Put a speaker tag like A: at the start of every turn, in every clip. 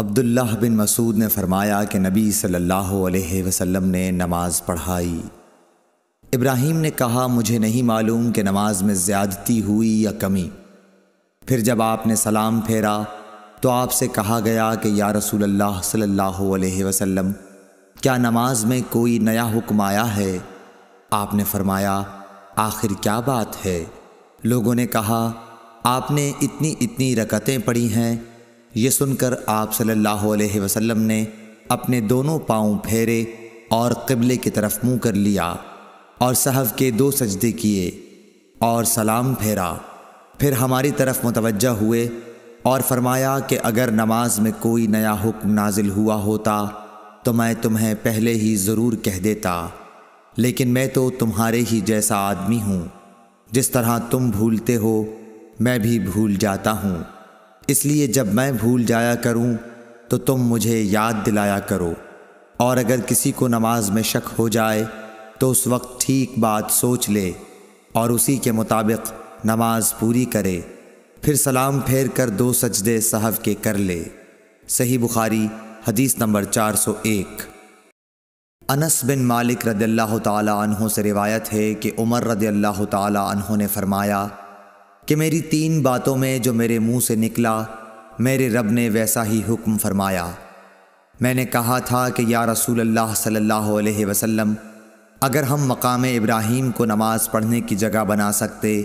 A: عبداللہ بن مسعود نے فرمایا کہ نبی صلی اللہ علیہ وسلم نے نماز پڑھائی۔ ابراہیم نے کہا مجھے نہیں معلوم کہ نماز میں زیادتی ہوئی یا کمی۔ پھر جب آپ نے سلام پھیرا تو آپ سے کہا گیا کہ یا رسول اللہ صلی اللہ علیہ وسلم کیا نماز میں کوئی نیا حکم آیا ہے؟ آپ نے فرمایا آخر کیا بات ہے؟ لوگوں نے کہا آپ نے اتنی رکعتیں پڑھی ہیں۔ یہ سن کر آپ صلی اللہ علیہ وسلم نے اپنے دونوں پاؤں پھیرے اور قبلے کی طرف منہ کر لیا اور سہو کے 2 سجدے کیے اور سلام پھیرا۔ پھر ہماری طرف متوجہ ہوئے اور فرمایا کہ اگر نماز میں کوئی نیا حکم نازل ہوا ہوتا تو میں تمہیں پہلے ہی ضرور کہہ دیتا، لیکن میں تو تمہارے ہی جیسا آدمی ہوں، جس طرح تم بھولتے ہو میں بھی بھول جاتا ہوں، اس لیے جب میں بھول جایا کروں تو تم مجھے یاد دلایا کرو، اور اگر کسی کو نماز میں شک ہو جائے تو اس وقت ٹھیک بات سوچ لے اور اسی کے مطابق نماز پوری کرے، پھر سلام پھیر کر 2 سجدے سہو کے کر لے۔ صحیح بخاری حدیث نمبر 401۔ انس بن مالک رضی اللہ تعالی عنہ سے روایت ہے کہ عمر رضی اللہ تعالی عنہ نے فرمایا کہ میری 3 باتوں میں جو میرے منہ سے نکلا میرے رب نے ویسا ہی حکم فرمایا۔ میں نے کہا تھا کہ یا رسول اللہ صلی اللہ علیہ وسلم اگر ہم مقام ابراہیم کو نماز پڑھنے کی جگہ بنا سکتے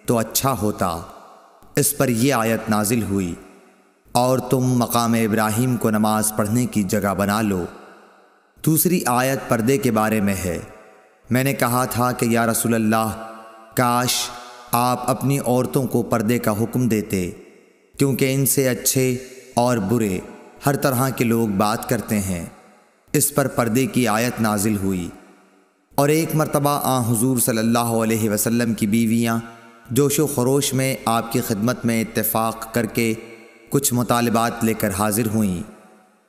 A: تو اچھا ہوتا۔ اس پر یہ آیت نازل ہوئی اور تم مقام ابراہیم کو نماز پڑھنے کی جگہ بنا لو۔ دوسری آیت پردے کے بارے میں ہے۔ میں نے کہا تھا کہ یا رسول اللہ کاش آپ اپنی عورتوں کو پردے کا حکم دیتے، کیونکہ ان سے اچھے اور برے ہر طرح کے لوگ بات کرتے ہیں۔ اس پر پردے کی آیت نازل ہوئی۔ اور ایک مرتبہ حضور صلی اللہ علیہ وسلم کی بیویاں جوش و خروش میں آپ کی خدمت میں اتفاق کر کے کچھ مطالبات لے کر حاضر ہوئیں۔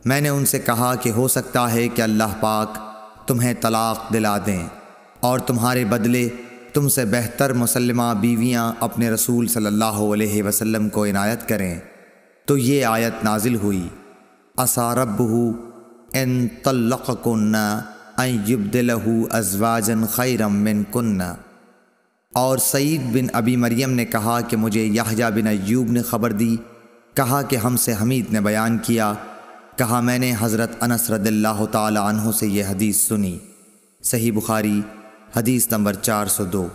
A: میں نے ان سے کہا کہ ہو سکتا ہے کہ اللہ پاک تمہیں طلاق دلا دیں اور تمہارے بدلے تم سے بہتر مسلمہ بیویاں اپنے رسول صلی اللہ علیہ وسلم کو عنایت کریں، تو یہ آیت نازل ہوئی عسیٰ ربہ ان طلقکن ان یبدلہ ازواجا خیرا منکن۔ اور سعید بن ابی مریم نے کہا کہ مجھے یحییٰ بن ایوب نے خبر دی، کہا کہ ہم سے حمید نے بیان کیا، کہا میں نے حضرت انس رضی اللہ تعالی عنہ سے یہ حدیث سنی۔ صحیح بخاری حدیث نمبر 402۔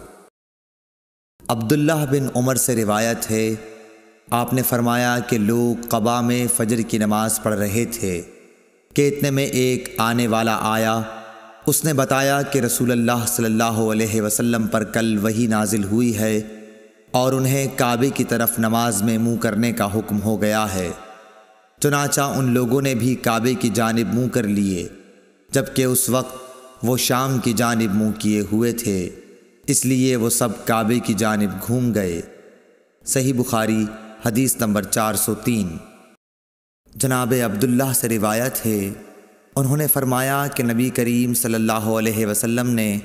A: عبداللہ بن عمر سے روایت ہے آپ نے فرمایا کہ لوگ قباء میں فجر کی نماز پڑھ رہے تھے کہ اتنے میں ایک آنے والا آیا، اس نے بتایا کہ رسول اللہ صلی اللہ علیہ وسلم پر کل وحی نازل ہوئی ہے اور انہیں کعبے کی طرف نماز میں منہ کرنے کا حکم ہو گیا ہے۔ چنانچہ ان لوگوں نے بھی کعبے کی جانب منہ کر لیے، جبکہ اس وقت وہ شام کی جانب منہ کیے ہوئے تھے، اس لیے وہ سب کعبے کی جانب گھوم گئے۔ صحیح بخاری حدیث نمبر 403۔ جناب عبداللہ سے روایت ہے انہوں نے فرمایا کہ نبی کریم صلی اللہ علیہ وسلم نے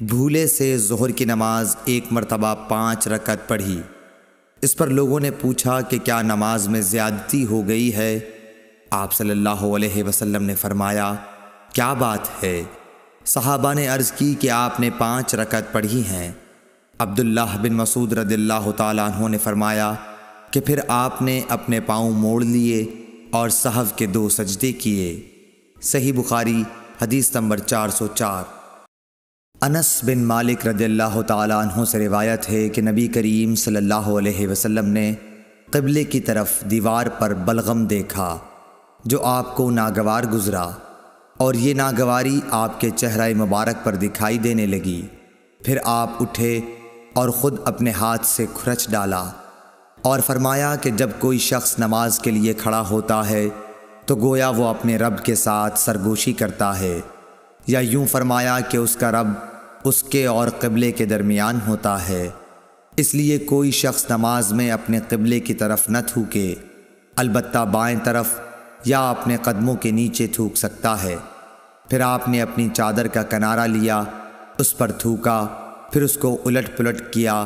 A: بھولے سے ظہر کی نماز ایک مرتبہ 5 رکعت پڑھی۔ اس پر لوگوں نے پوچھا کہ کیا نماز میں زیادتی ہو گئی ہے؟ آپ صلی اللہ علیہ وسلم نے فرمایا کیا بات ہے؟ صحابہ نے عرض کی کہ آپ نے 5 رکعت پڑھی ہیں۔ عبداللہ بن مسعود رضی اللہ تعالیٰ عنہ نے فرمایا کہ پھر آپ نے اپنے پاؤں موڑ لیے اور سہو کے 2 سجدے کیے۔ صحیح بخاری حدیث نمبر 404۔ انس بن مالک رضی اللہ تعالیٰ عنہ سے روایت ہے کہ نبی کریم صلی اللہ علیہ وسلم نے قبلے کی طرف دیوار پر بلغم دیکھا جو آپ کو ناگوار گزرا، اور یہ ناگواری آپ کے چہرہ مبارک پر دکھائی دینے لگی۔ پھر آپ اٹھے اور خود اپنے ہاتھ سے کھرچ ڈالا اور فرمایا کہ جب کوئی شخص نماز کے لیے کھڑا ہوتا ہے تو گویا وہ اپنے رب کے ساتھ سرگوشی کرتا ہے، یا یوں فرمایا کہ اس کا رب اس کے اور قبلے کے درمیان ہوتا ہے، اس لیے کوئی شخص نماز میں اپنے قبلے کی طرف نہ تھوکے، البتہ بائیں طرف یا اپنے قدموں کے نیچے تھوک سکتا ہے۔ پھر آپ نے اپنی چادر کا کنارہ لیا، اس پر تھوکا، پھر اس کو الٹ پلٹ کیا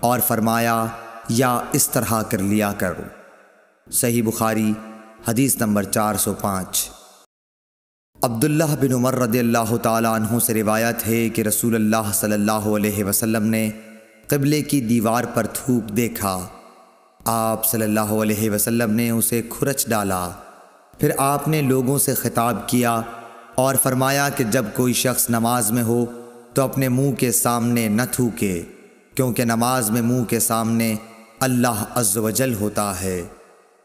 A: اور فرمایا یا اس طرح کر لیا کرو۔ صحیح بخاری حدیث نمبر 405۔ عبداللہ بن عمر رضی اللہ تعالیٰ عنہ سے روایت ہے کہ رسول اللہ صلی اللہ علیہ وسلم نے قبلے کی دیوار پر تھوک دیکھا۔ آپ صلی اللہ علیہ وسلم نے اسے کھرچ ڈالا۔ پھر آپ نے لوگوں سے خطاب کیا اور فرمایا کہ جب کوئی شخص نماز میں ہو تو اپنے منہ کے سامنے نہ تھوکے، کیونکہ نماز میں منہ کے سامنے اللہ عز و جل ہوتا ہے۔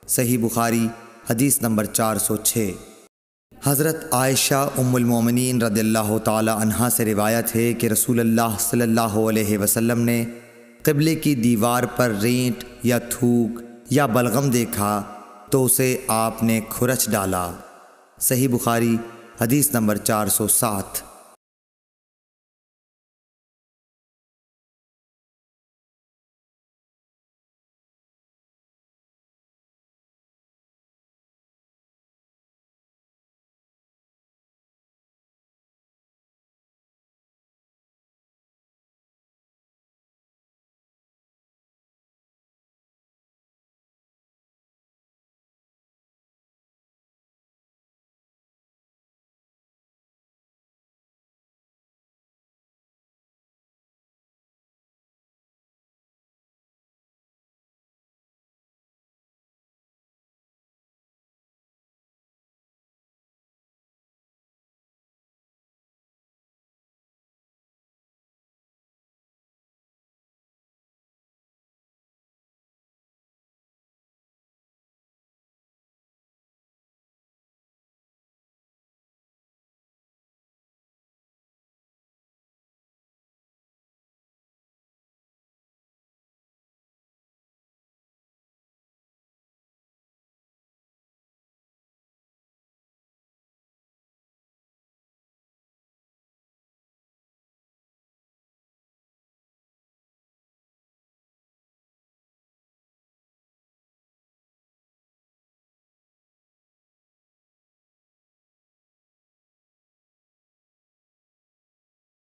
A: صحیح بخاری حدیث نمبر 406۔ حضرت عائشہ ام المومنین رضی اللہ تعالی عنہا سے روایت ہے کہ رسول اللہ صلی اللہ علیہ وسلم نے قبلے کی دیوار پر رینٹ یا تھوک یا بلغم دیکھا تو اسے آپ نے کھرچ ڈالا۔ صحیح بخاری حدیث نمبر 407۔